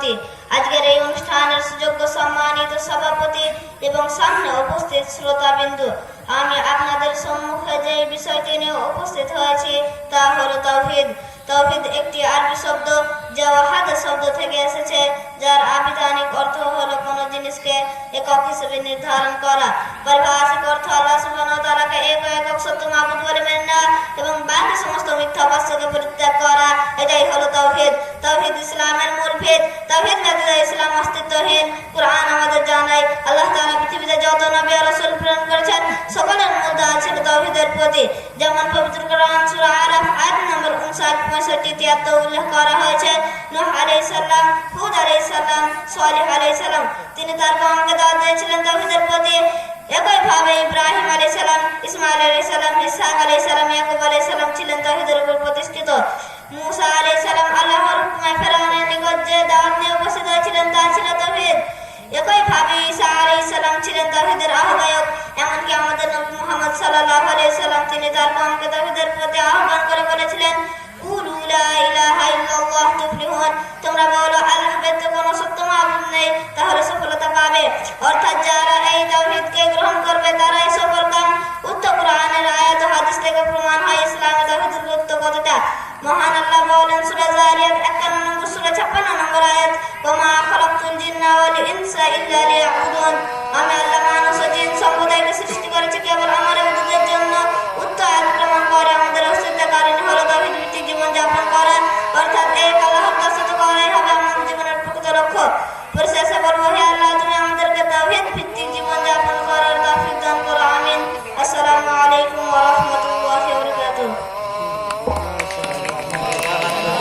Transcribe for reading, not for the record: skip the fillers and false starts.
সভাপতি, আজকের এই অনুষ্ঠানের সুযোগ্য সম্মানিত সভাপতি এবং সামনে উপস্থিত শ্রোতাবিন্দু, আমি আপনাদের সম্মুখে যে বিষয়টি নিয়ে উপস্থিত হয়েছি তা হলো তাওহীদ। তাওহীদ একটি আরবি শব্দ যা ওয়াহাদ শব্দ থেকে এসেছে, যার আবিধানিক অর্থ হলো কোনো জিনিসকে একক হিসেবে নির্ধারণ করা। পারিভাষিক অর্থ আল্লাহ সুবহানাহু ওয়া তাআলাকে একক সত্য মাবুদ বলে মেনে নেওয়া এবং বাকি সমস্ত মিথ্যা উপাস্যকে পরিত্যাগ করা, এটাই হলো তাওহীদ। তাওহীদ ইসলামের মূল ভিত। তাওহীদ ব্যতীত ইসলাম অস্তিত্বহীন। কুরআন আমাদের জানায় আল্লাহ তাআলা পৃথিবীতে যত নবী আর রাসূল প্রেরণ করেছেন সকলের মূল দাওয়াত ছিল তাওহীদের প্রতি। যেমন পবিত্র কোরআন সূরা আরাফ আয়াত নম্বর 59-65-73 উল্লেখ করা হয়েছে, নূহ আলাইহিস সালাম, হুদ আলাইহিস সালাম, সালেহ আলাইহিস সালাম তিনি তার কওমকে দাওয়াত দিয়েছিলেন তাওহীদের প্রতি। একইভাবে ইব্রাহিম আলাইহিস সালাম, ইসমাঈল আলাইহিস সালাম, ইসহাক আলাইহিস সালাম, ইয়াকুব আলাইহিস সালাম ছিলেন তাওহীদের উপর প্রতিষ্ঠিত। মূসা আলাইহিস সালাম আল্লাহর হুকুমে ফেরাউনের নিকট যে দাওয়াত নিয়ে উপস্থিত হয়েছিলেন তা ছিল তাওহীদ। একইভাবে ঈসা আলাইহিস সালাম ছিলেন তাওহীদের আহ্বায়ক। এমনকি আমাদের নবী মুহাম্মদ সাল্লাল্লাহু আলাইহি সাল্লাম তিনি তার কওমকে তাওহীদের প্রতি আহ্বান করে বলেছিলেন, কুলু লা ইলাহা